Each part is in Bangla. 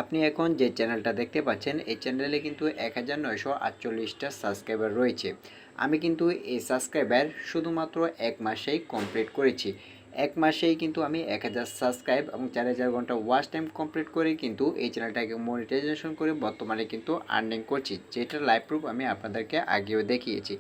আপনি এখন যে চ্যানেলটা দেখতে পাচ্ছেন এই চ্যানেলে কিন্তু 1948টা সাবস্ক্রাইবার রয়েছে। আমি কিন্তু এই সাবস্ক্রাইবার শুধুমাত্র 1 মাসেই কমপ্লিট করেছি। 1 মাসেই কিন্তু আমি 1000 সাবস্ক্রাইব এবং 4000 ঘন্টা ওয়াচ টাইম কমপ্লিট করে কিন্তু এই চ্যানেলটাকে মনিটাইজেশন করে বর্তমানে কিন্তু আর্নিং করছি, যেটার লাইভ প্রুফ আমি আপনাদেরকে আগেও দেখিয়েছি।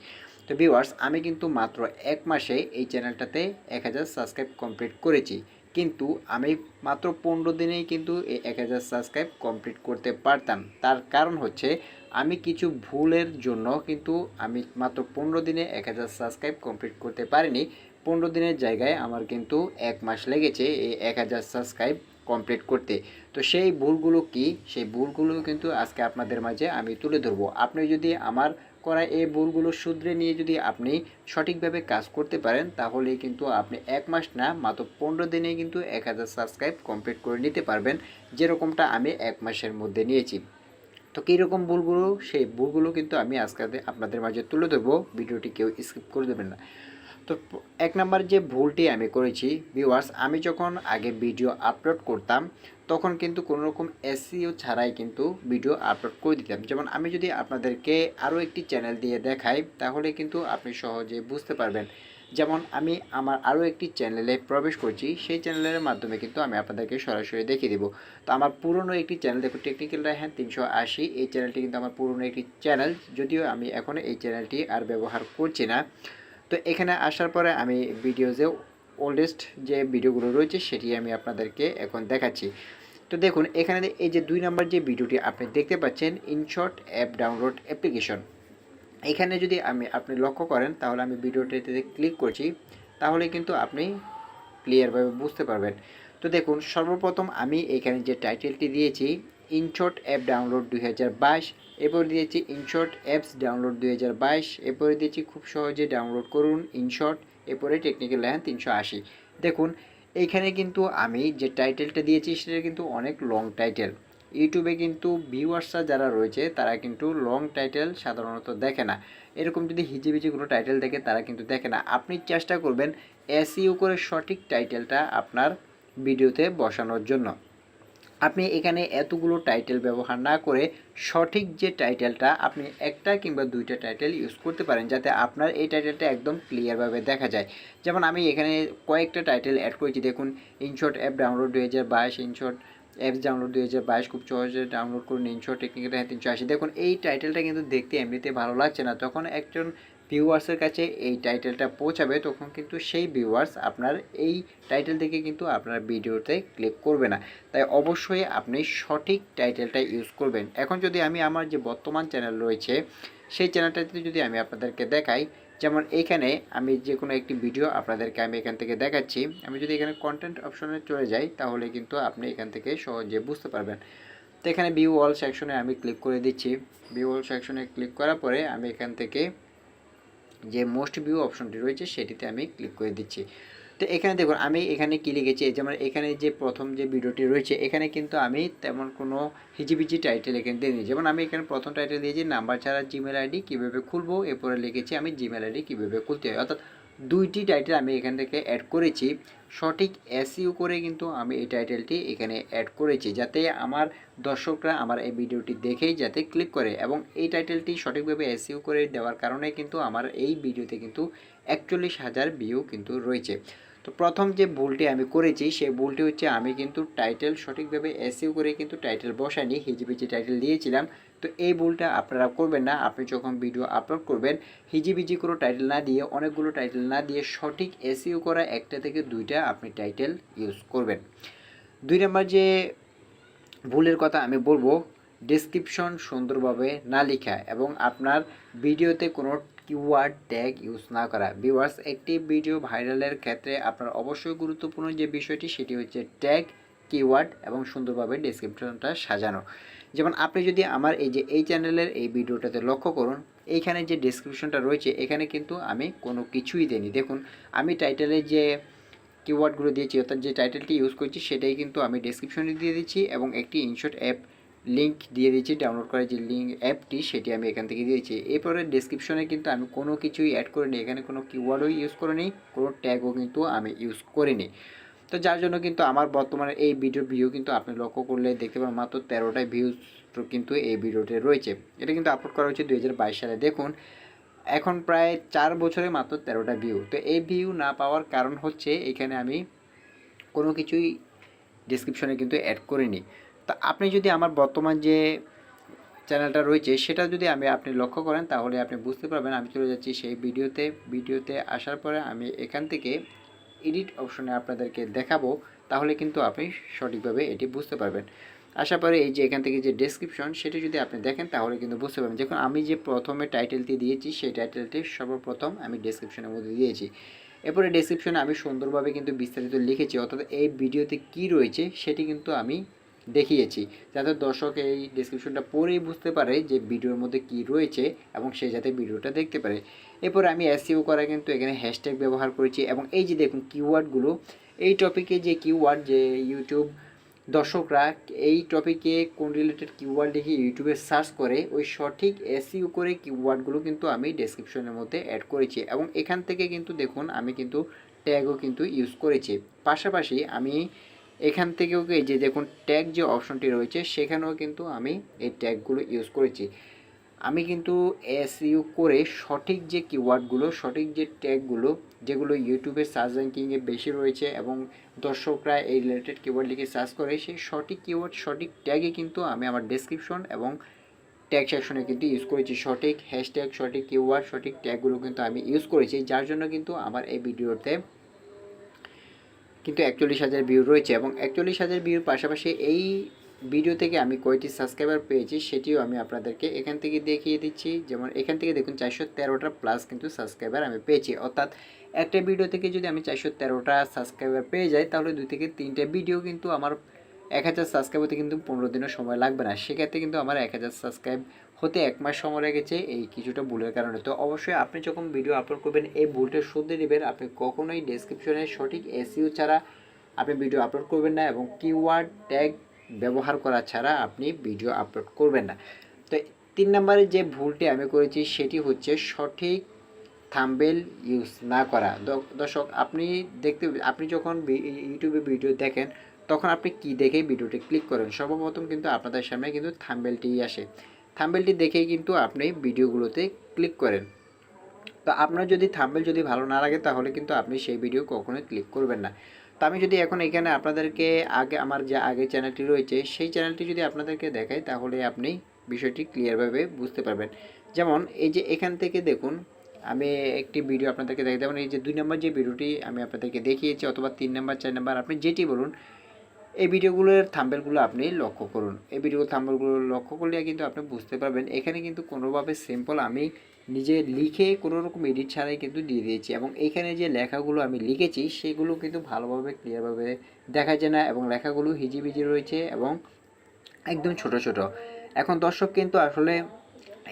তো ভিউয়ার্স, আমি কিন্তু মাত্র 1 মাসে এই চ্যানেলটাতে 1000 সাবস্ক্রাইব কমপ্লিট করেছি, কিন্তু আমি মাত্র 15 দিনেই কিন্তু এই 1000 সাবস্ক্রাইব কমপ্লিট করতে পারতাম। তার কারণ হচ্ছে আমি কিছু ভুলের জন্য কিন্তু আমি মাত্র 15 দিনে 1000 সাবস্ক্রাইব কমপ্লিট করতে পারিনি। 15 দিনের জায়গায় আমার কিন্তু 1 মাস লেগেছে এই 1000 সাবস্ক্রাইব কমপ্লিট করতে। তো সেই ভুলগুলো কি, সেই ভুলগুলো কিন্তু আজকে আপনাদের মাঝে আমি তুলে ধরবো। আপনি যদি আমার করা এই ভুলগুলো শুধরে নিয়ে যদি আপনি সঠিকভাবে কাজ করতে পারেন, তাহলেই কিন্তু আপনি 1 মাস না মাত্র 15 দিনে কিন্তু 1000 সাবস্ক্রাইব কমপ্লিট করে নিতে পারবেন, যেরকমটা আমি 1 মাসের মধ্যে নিয়েছি। তো কীরকম ভুলগুলো, সেই ভুলগুলো কিন্তু আমি আজকে আপনাদের মাঝে তুলে ধরবো। ভিডিওটি কেউ স্কিপ করে দেবেন না। তো 1 নাম্বার যে ভুলটি আমি করেছি ভিউয়ার্স, আমি যখন আগে ভিডিও আপলোড করতাম তখন কিন্তু কোনো রকম এসইও ছাড়াই কিন্তু ভিডিও আপলোড করে দিতাম। যেমন আমি যদি আপনাদেরকে আরও একটি চ্যানেল দিয়ে দেখাই, তাহলে কিন্তু আপনি সহজে বুঝতে পারবেন। যেমন আমি আমার আরও একটি চ্যানেলে প্রবেশ করছি, সেই চ্যানেলের মাধ্যমে কিন্তু আমি আপনাদেরকে সরাসরি দেখিয়ে দেবো। তো আমার পুরনো একটি চ্যানেল দেখুন, টেকনিক্যাল রায়হান 380, এই চ্যানেলটি কিন্তু আমার পুরনো একটি চ্যানেল, যদিও আমি এখন এই চ্যানেলটি আর ব্যবহার করছি না। তো এখানে আসার পরে আমি ভিডিওজে ওল্ডেস্ট যে ভিডিওগুলো রয়েছে সেটি আমি আপনাদেরকে এখন দেখাচ্ছি। তো দেখুন এখানে এই যে 2 নাম্বার যে ভিডিওটি আপনি দেখতে পাচ্ছেন, ইনশট অ্যাপ ডাউনলোড অ্যাপ্লিকেশন, এখানে যদি আপনি লক্ষ্য করেন তাহলে আমি ভিডিওটিতে ক্লিক করছি, তাহলে কিন্তু আপনি ক্লিয়ারভাবে বুঝতে পারবেন। তো দেখুন সর্বপ্রথম আমি এখানে যে টাইটেলটি দিয়েছি, ইনশট অ্যাপ ডাউনলোড 2022, এরপর দিয়েছি ইনশট অ্যাপস ডাউনলোড 2022, এরপরে দিয়েছি খুব সহজে ডাউনলোড করুন ইনশট, এরপরে টেকনিক্যাল রায়হান 380। দেখুন এইখানে কিন্তু আমি যে টাইটেলটা দিয়েছি সেটা কিন্তু অনেক লং টাইটেল। ইউটিউবে কিন্তু ভিউয়ার্সরা যারা রয়েছে তারা কিন্তু লং টাইটেল সাধারণত দেখে না। এরকম যদি হিজিবিজি কোনো টাইটেল দেখে তারা কিন্তু দেখে না। আপনি চেষ্টা করবেন এসইও করে সঠিক টাইটেলটা আপনার ভিডিওতে বসানোর জন্য। আপনি এখানে এতগুলো টাইটেল ব্যবহার না করে সঠিক যে টাইটেলটা, আপনি একটা কিংবা দুইটা টাইটেল ইউজ করতে পারেন, যাতে আপনার এই টাইটেলটা একদম ক্লিয়ারভাবে দেখা যায়। যেমন আমি এখানে কয়েকটা টাইটেল অ্যাড করেছি, দেখুন InShot app download 2022, InShot apps download 2022, খুব সহজে ডাউনলোড করুন ইনশট, টেকনিক্যাল রায়হান 380। দেখুন এই টাইটেলটা কিন্তু দেখতে এমনিতে ভালো লাগছে না, যখন একজন ভিউয়ার্সের কাছে এই টাইটেলটা পৌঁছাবে তখন কিন্তু সেই ভিউয়ার্স আপনার এই টাইটেল থেকে কিন্তু আপনার ভিডিওতে ক্লিক করবে না। তাই অবশ্যই আপনি সঠিক টাইটেলটা ইউজ করবেন। এখন যদি আমি আমার যে বর্তমান চ্যানেল রয়েছে সেই চ্যানেলটাতে যদি আমি আপনাদেরকে দেখাই, যেমন এইখানে আমি যে কোনো একটি ভিডিও আপনাদেরকে আমি এখান থেকে দেখাচ্ছি, আমি যদি এখানে কন্টেন্ট অপশনে চলে যাই তাহলে কিন্তু আপনি এখান থেকে সহজে বুঝতে পারবেন। তো এখানে ভিউ অল সেকশনে আমি ক্লিক করে দিচ্ছি। ভিউ অল সেকশনে ক্লিক করার পরে আমি এখান থেকে যে মোস্ট ভিউ অপশনটি রয়েছে সেটিতে আমি ক্লিক করে দিচ্ছি। তো এখানে দেখুন আমি এখানে কি লিখেছি, যেমন এখানে যে প্রথম যে ভিডিওটি রয়েছে এখানে কিন্তু আমি তেমন কোনো হিজিবিজি টাইটেল এখানে দিইনি। যেমন আমি এখানে প্রথম টাইটেল দিয়েছি নাম্বার ছাড়া জিমেল আইডি কীভাবে খুলবো, এরপরে লিখেছি আমি জিমেল আইডি কীভাবে খুলতে হয়। অর্থাৎ দুইটি টাইটেল আমি এখান থেকে অ্যাড করেছি, সঠিক এসইও করে কিন্তু আমি এই টাইটেলটি এখানে অ্যাড করেছি, যাতে আমার দর্শকরা আমার এই ভিডিওটি দেখেই যাতে ক্লিক করে, এবং এই টাইটেলটি সঠিকভাবে এসইও করে দেওয়ার কারণে কিন্তু আমার এই ভিডিওতে কিন্তু 41,000 ভিউ কিন্তু রয়েছে। তো প্রথম যে ভুলটি আমি করেছি সেই ভুলটি হচ্ছে আমি কিন্তু টাইটেল সঠিকভাবে এসইও করে কিন্তু টাইটেল বসাইনি, হিজিবিজি টাইটেল দিয়েছিলাম। তো এই ভুলটা আপনারা করবেন না। আপনি যখন ভিডিও আপলোড করবেন হিজিবিজি কোনো টাইটেল না দিয়ে, অনেকগুলো টাইটেল না দিয়ে সঠিক এসইও করা একটা থেকে দুইটা আপনি টাইটেল ইউজ করবেন। 2 নম্বর যে ভুলের কথা আমি বলবো, ডেসক্রিপশন সুন্দরভাবে না লেখা এবং আপনার ভিডিওতে কোনো কিওয়ার্ড ট্যাগ ইউজ না করা। ভিউয়ার্স, একটি ভিডিও ভাইরালের ক্ষেত্রে আপনার অবশ্যই গুরুত্বপূর্ণ যে বিষয়টি সেটি হচ্ছে ট্যাগ, কিওয়ার্ড এবং সুন্দরভাবে ডেসক্রিপশনটা সাজানো। যেমন আপনি যদি আমার এই চ্যানেলের এই ভিডিওটাতে লক্ষ্য করুন, এইখানে যে ডেসক্রিপশনটা রয়েছে এখানে কিন্তু আমি কোনো কিছুই দিইনি। দেখুন আমি টাইটেলে যে কিওয়ার্ডগুলো দিয়েছি অর্থাৎ যে টাইটেলটি ইউজ করছি সেটাই কিন্তু আমি ডেসক্রিপশনে দিয়ে দিচ্ছি, এবং একটি ইনশট অ্যাপ লিঙ্ক দিয়ে দিচ্ছি, ডাউনলোড করার যে লিঙ্ক অ্যাপটি সেটি আমি এখান থেকে দিয়েছি। এরপরে ডেসক্রিপশনে কিন্তু আমি কোনো কিছুই অ্যাড করিনি, এখানে কোনো কিওয়ার্ডও ইউজ করিনি, কোনো ট্যাগও কিন্তু আমি ইউজ করিনি। তো তো যার জন্য কিন্তু আমার বর্তমানে এই ভিডিওর ভিউ কিন্তু আপনি লক্ষ্য করলে দেখতে পাবেন মাত্র 13টা ভিউজ কিন্তু এই ভিডিওতে রয়েছে। এটা কিন্তু আপলোড করা হয়েছে 2022 সালে। দেখুন এখন প্রায় 4 বছরে মাত্র 13টা ভিউ। তো এই ভিউ না পাওয়ার কারণ হচ্ছে এখানে আমি কোনো কিছুই ডেসক্রিপশনে কিন্তু অ্যাড করিনি। তো আপনি যদি আমার বর্তমান যে চ্যানেলটা রয়েছে সেটা যদি আপনি লক্ষ্য করেন তাহলে আপনি বুঝতে পারবেন। আমি চলে যাচ্ছি সেই ভিডিওতে আসার পরে আমি এখান থেকে এডিট অপশনে আপনাদেরকে দেখাবো, তাহলে কিন্তু আপনি সঠিকভাবে এটি বুঝতে পারবেন। আশা করি এই যে এখান থেকে যে ডেসক্রিপশন সেটি যদি আপনি দেখেন তাহলে কিন্তু বুঝতে পারবেন। যখন আমি যে প্রথমে টাইটেলটি দিয়েছি সেই টাইটেলটি সর্বপ্রথম আমি ডেসক্রিপশনের মধ্যে দিয়েছি। এরপরে ডেসক্রিপশনে আমি সুন্দরভাবে কিন্তু বিস্তারিত লিখেছি, অর্থাৎ এই ভিডিওতে কী রয়েছে সেটি কিন্তু আমি দেখিয়েছি, যাতে দর্শক এই ডেসক্রিপশনটা পড়েই বুঝতে পারে যে ভিডিওর মধ্যে কী রয়েছে এবং সে যাতে ভিডিওটা দেখতে পারে। এরপর আমি এসইও করা কিন্তু এখানে হ্যাশট্যাগ ব্যবহার করেছি এবং এই যে দেখুন কিওয়ার্ডগুলো, এই টপিকে যে কিওয়ার্ড যে ইউটিউব দর্শকরা এই টপিকে কোন রিলেটেড কিওয়ার্ড লিখে ইউটিউবে সার্চ করে ওই সঠিক এসইও করে কিওয়ার্ডগুলো কিন্তু আমি ডেসক্রিপশনের মধ্যে অ্যাড করেছি এবং এখান থেকে কিন্তু দেখুন আমি কিন্তু ট্যাগও কিন্তু ইউজ করেছি। পাশাপাশি আমি এখান থেকেও এই যে দেখুন ট্যাগ যে অপশনটি রয়েছে সেখানেও কিন্তু আমি এই ট্যাগগুলো ইউজ করেছি। আমি কিন্তু এসইও করে সঠিক যে কিওয়ার্ডগুলো, সঠিক যে ট্যাগগুলো যেগুলো ইউটিউবের সার্চ র্যাঙ্কিংয়ে বেশি রয়েছে এবং দর্শকরা এই রিলেটেড কিওয়ার্ড লিখে সার্চ করে, সেই সঠিক কিওয়ার্ড সঠিক ট্যাগে কিন্তু আমি আমার ডেসক্রিপশন এবং ট্যাগ সেকশনে কিন্তু ইউজ করেছি। সঠিক হ্যাশট্যাগ, সঠিক কিওয়ার্ড, সঠিক ট্যাগগুলো কিন্তু আমি ইউজ করেছি, যার জন্য কিন্তু আমার এই ভিডিওতে কিন্তু 41,000 ভিউ রয়েছে এবং 41,000 ভিউর পাশাপাশি এই ভিডিও থেকে আমি কয়টি সাবস্ক্রাইবার পেয়েছি সেটিও আমি আপনাদেরকে এখান থেকে দেখিয়ে দিচ্ছি। যেমন এখান থেকে দেখুন 413টা প্লাস কিন্তু সাবস্ক্রাইবার আমি পেয়েছি, অর্থাৎ একটা ভিডিও থেকে যদি আমি 413টা সাবস্ক্রাইবার পেয়ে যাই তাহলে 2 থেকে 3টে ভিডিও কিন্তু আমার 1000 সাবস্ক্রাইব হতে কিন্তু 15 দিনও সময় লাগবে না। সেক্ষেত্রে কিন্তু আমার 1000 সাবস্ক্রাইব হতে 1 মাস সময় লেগেছে এই কিছুটা ভুলের কারণে। তো অবশ্যই আপনি যখন ভিডিও আপলোড করবেন এই ভুলটা শুধরে নেবেন। আপনি কখনোই ডেসক্রিপশনে সঠিক এসইও ছাড়া আপনি ভিডিও আপলোড করবেন না এবং কিওয়ার্ড ট্যাগ ব্যবহার করা ছাড়া আপনি ভিডিও আপলোড করবেন না। তো 3 নম্বরে যে ভুলটি আমি করেছি সেটি হচ্ছে সঠিক থাম্বনেল ইউজ না করা। দর্শক আপনি যখন ইউটিউবে ভিডিও দেখেন তখন আপনি কি দেখে ভিডিওটি ক্লিক করেন? সর্বপ্রথম কিন্তু আপনাদের সামনে কিন্তু থাম্বনেলটিই আসে। থাম্বনেলটি দেখেই কিন্তু আপনি ভিডিওগুলোতে ক্লিক করেন। তো আপনার যদি থাম্বনেল যদি ভালো না লাগে তাহলে কিন্তু আপনি সেই ভিডিও কখনোই ক্লিক করবেন না। তো আমি যদি এখন এখানে আপনাদেরকে আমার যে আগের চ্যানেলটি রয়েছে সেই চ্যানেলটি যদি আপনাদেরকে দেখাই তাহলে আপনি বিষয়টি ক্লিয়ারভাবে বুঝতে পারবেন। যেমন এই যে এখান থেকে দেখুন আমি একটি ভিডিও আপনাদেরকে দেখাই, যেমন এই যে 2 নম্বর যে ভিডিওটি আমি আপনাদেরকে দেখিয়েছি অথবা 3 নম্বর 4 নম্বর আপনি যেটি বলুন, এই ভিডিওগুলোর থাম্বনেলগুলো আপনি লক্ষ্য করুন। এই ভিডিওর থাম্বনেলগুলো লক্ষ্য করলে কিন্তু আপনি বুঝতে পারবেন এখানে কিন্তু কোনোভাবে সিম্পল আমি নিজে লিখে কোনো রকম এডিট ছাড়াই কিন্তু দিয়ে দিয়েছি এবং এইখানে যে লেখাগুলো আমি লিখেছি সেগুলো কিন্তু ভালোভাবে ক্লিয়ারভাবে দেখা যায় না এবং লেখাগুলো হিজিবিজি রয়েছে এবং একদম ছোট ছোট। এখন দর্শক কিন্তু আসলে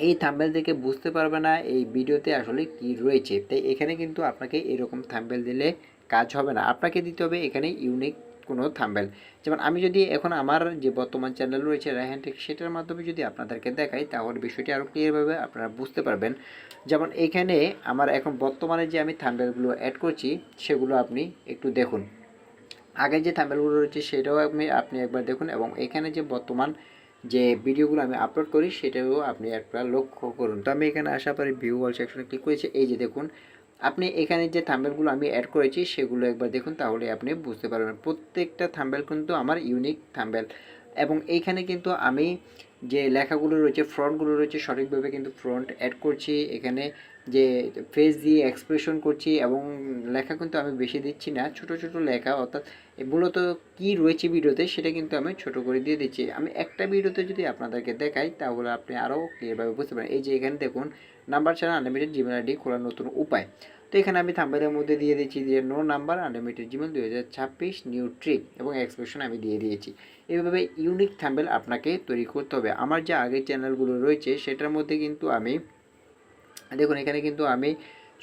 এই থাম্বনেল দেখে বুঝতে পারবে না এই ভিডিওতে আসলে কি রয়েছে। তাই এখানে কিন্তু আপনাকে এরকম থাম্বনেল দিলে কাজ হবে না, আপনাকে দিতে হবে এখানে ইউনিক কোনো থাম্বনেল। যেমন আমি যদি এখন আমার যে বর্তমান চ্যানেল রয়েছে রায়হান টেক সেটার মাধ্যমে যদি আপনাদেরকে দেখাই তাহলে বিষয়টি আরও ক্লিয়ারভাবে আপনারা বুঝতে পারবেন। যেমন এখানে আমার এখন বর্তমানে যে আমি থাম্বনেলগুলো অ্যাড করছি সেগুলো আপনি একটু দেখুন। আগে যে থাম্বনেলগুলো রয়েছে সেটাও আপনি একবার দেখুন এবং এখানে যে বর্তমান যে ভিডিওগুলো আমি আপলোড করি সেটাও আপনি একবার লক্ষ্য করুন। তো আমি এখানে আসার পরে ভিউ অল সেকশনে ক্লিক করেছি। এই যে দেখুন আপনি এখানে যে থাম্বনেলগুলো আমি অ্যাড করেছি সেগুলো একবার দেখুন, তাহলে আপনি বুঝতে পারবেন প্রত্যেকটা থাম্বনেল কিন্তু আমার ইউনিক থাম্বনেল এবং এইখানে কিন্তু আমি যে লেখাগুলো রয়েছে ফ্রন্টগুলো রয়েছে সঠিকভাবে কিন্তু ফ্রন্ট অ্যাড করছি, এখানে যে ফেস দিয়ে এক্সপ্রেশন করছি এবং লেখা কিন্তু আমি বেশি দিচ্ছি না, ছোট ছোট লেখা, অর্থাৎ মূলত কী রয়েছে ভিডিওতে সেটা কিন্তু আমি ছোট করে দিয়ে দিচ্ছি। আমি একটা ভিডিওতে যদি আপনাদেরকে দেখাই তাহলে আপনি আরও ক্লিয়ারভাবে বুঝতে পারেন। এই যে এখানে দেখুন নাম্বার ছাড়া আনলিমিটেড জিমেল আইডি খোলার নতুন উপায়। তো এখানে আমি থাম্বনেলের মধ্যে দিয়ে দিচ্ছি যে no number unlimited Gmail 2026 new trick এবং এক্সপ্রেশন আমি দিয়ে দিয়েছি। এইভাবে ইউনিক থাম্বনেল আপনাকে তৈরি করতে হবে। আমার যে আগের চ্যানেলগুলো রয়েছে সেটার মধ্যে কিন্তু আমি দেখুন এখানে কিন্তু আমি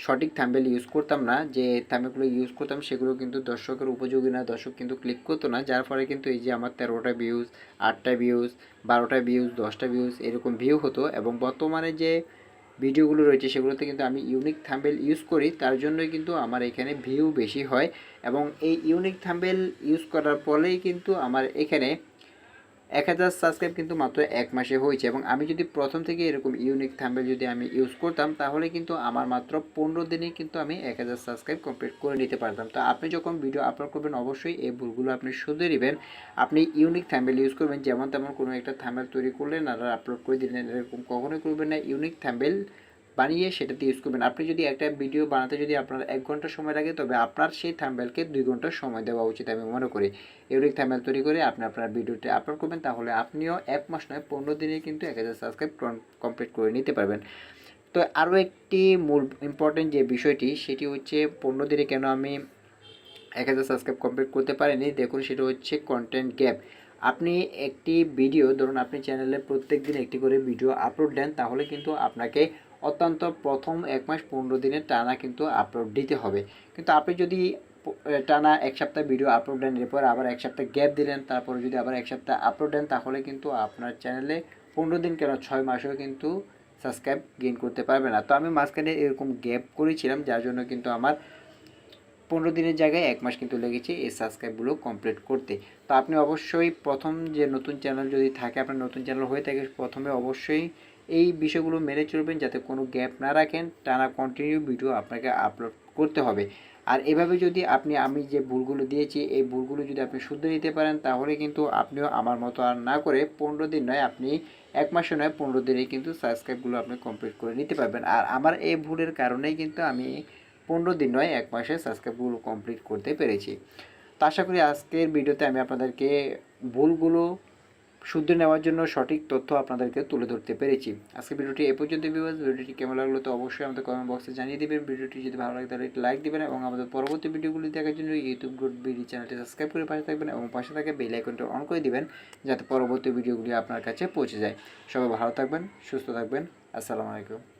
সঠিক থাম্বনেল ইউজ করতাম না, যে থাম্বনেলগুলো ইউজ করতাম সেগুলো কিন্তু দর্শকের উপযোগী না, দর্শক কিন্তু ক্লিক করতো না, যার ফলে কিন্তু এই যে আমার 13টা ভিউজ, 8টা ভিউজ, 12টা ভিউজ, 10টা ভিউজ এরকম ভিউ হতো এবং বর্তমানে যে ভিডিওগুলো রয়েছে সেগুলোতে কিন্তু আমি ইউনিক থাম্বনেল ইউজ করি, তার জন্যই কিন্তু আমার এখানে ভিউ বেশি হয়। এবং এই ইউনিক থাম্বনেল ইউজ করার ফলেই কিন্তু আমার এখানে 1000 সাবস্ক্রাইব কিন্তু মাত্র এক মাসে হয়েছে। এবং আমি যদি প্রথম থেকে এরকম ইউনিক থাম্বনেল যদি আমি ইউজ করতাম তাহলে কিন্তু আমার মাত্র 15 দিনেই কিন্তু আমি 1000 সাবস্ক্রাইব কমপ্লিট করে নিতে পারতাম। তো আপনি যখন ভিডিও আপলোড করবেন অবশ্যই এই ভুলগুলো আপনি শুধরে নেবেন। আপনি ইউনিক থাম্বনেল ইউজ করবেন, যেমন তেমন কোনো একটা থাম্বনেল তৈরি করলেন আর আপলোড করে দিলেন, এরকম কখনোই করবেন না। ইউনিক থাম্বনেল বানিয়ে সেটাতে ইউজ করবেন। আপনি যদি একটা ভিডিও বানাতে যদি আপনার 1 ঘন্টা সময় লাগে, তবে আপনার সেই থাম্বনেলকে 2 ঘন্টা সময় দেওয়া উচিত আমি মনে করি। ইউনিক থাম্বনেল তৈরি করে আপনি আপনার ভিডিওটি আপলোড করবেন, তাহলে আপনিও 1 মাস নয় 15 দিনে কিন্তু 1000 সাবস্ক্রাইব কমপ্লিট করে নিতে পারবেন। তো আরও একটি মূল ইম্পর্টেন্ট যে বিষয়টি সেটি হচ্ছে 15 দিনে কেন আমি 1000 সাবস্ক্রাইব কমপ্লিট করতে পারেনি, দেখুন সেটা হচ্ছে কন্টেন্ট গ্যাপ। আপনি একটি ভিডিও ধরুন আপনি চ্যানেলে প্রত্যেক দিন একটি করে ভিডিও আপলোড দেন, তাহলে কিন্তু আপনাকে অত্যন্ত প্রথম 1 মাস 15 দিনের টানা কিন্তু আপলোড দিতে হবে। কিন্তু আপনি যদি টানা 1 সপ্তাহ ভিডিও আপলোড দেন, এরপর আবার 1 সপ্তাহ গ্যাপ দিলেন, তারপরে যদি আবার 1 সপ্তাহ আপলোড দেন, তাহলে কিন্তু আপনার চ্যানেলে 15 দিন কেন 6 মাসেও কিন্তু সাবস্ক্রাইব গেইন করতে পারবে না। তো আমি মাঝখানে এরকম গ্যাপ করেছিলাম, যার জন্য কিন্তু আমার 15 দিনের জায়গায় 1 মাস কিন্তু লেগেছে এই সাবস্ক্রাইবগুলো কমপ্লিট করতে। তো আপনি অবশ্যই প্রথম যে নতুন চ্যানেল যদি থাকে, আপনার নতুন চ্যানেল হয়ে থাকে, প্রথমে অবশ্যই এই বিষয়গুলো মেনে চলবেন যাতে কোনো গ্যাপ না রাখেন, টানা কন্টিনিউ ভিডিও আপনাকে আপলোড করতে হবে। আর এভাবে যদি আমি যে ভুলগুলো দিয়েছি এই ভুলগুলো যদি আপনি শুধরে নিতে পারেন, তাহলে কিন্তু আপনিও আমার মতো আর না করে 15 দিন নয়, আপনি 1 মাসও নয় 15 দিনে কিন্তু সাবস্ক্রাইবগুলো আপনি কমপ্লিট করে নিতে পারবেন। আর আমার এই ভুলের কারণেই কিন্তু আমি 15 দিন নয় 1 মাসে সাবস্ক্রাইবগুলো কমপ্লিট করতে পেরেছি। তো আশা করি আজকের ভিডিওতে আমি আপনাদেরকে ভুলগুলো শুধরে নেওয়ার জন্য সঠিক তথ্য আপনাদেরকে তুলে ধরতে পেরেছি। আজকে ভিডিওটি এ পর্যন্ত। ভিডিওটি কেমন লাগলো তো অবশ্যই আমাদের কমেন্ট বক্সে জানিয়ে দেবেন। ভিডিওটি যদি ভালো লাগে তাহলে একটি লাইক দিবেন এবং আমাদের পরবর্তী ভিডিওগুলি দেখার জন্য ইউটিউব গ্রোথ বিডি চ্যানেলটি সাবস্ক্রাইব করে পাশে থাকবেন এবং পাশে থাকা বেল আইকনটি অন করে দিবেন যাতে পরবর্তী ভিডিওগুলি আপনার কাছে পৌঁছে যায়। সবাই ভালো থাকবেন, সুস্থ থাকবেন। আসসালামু আলাইকুম।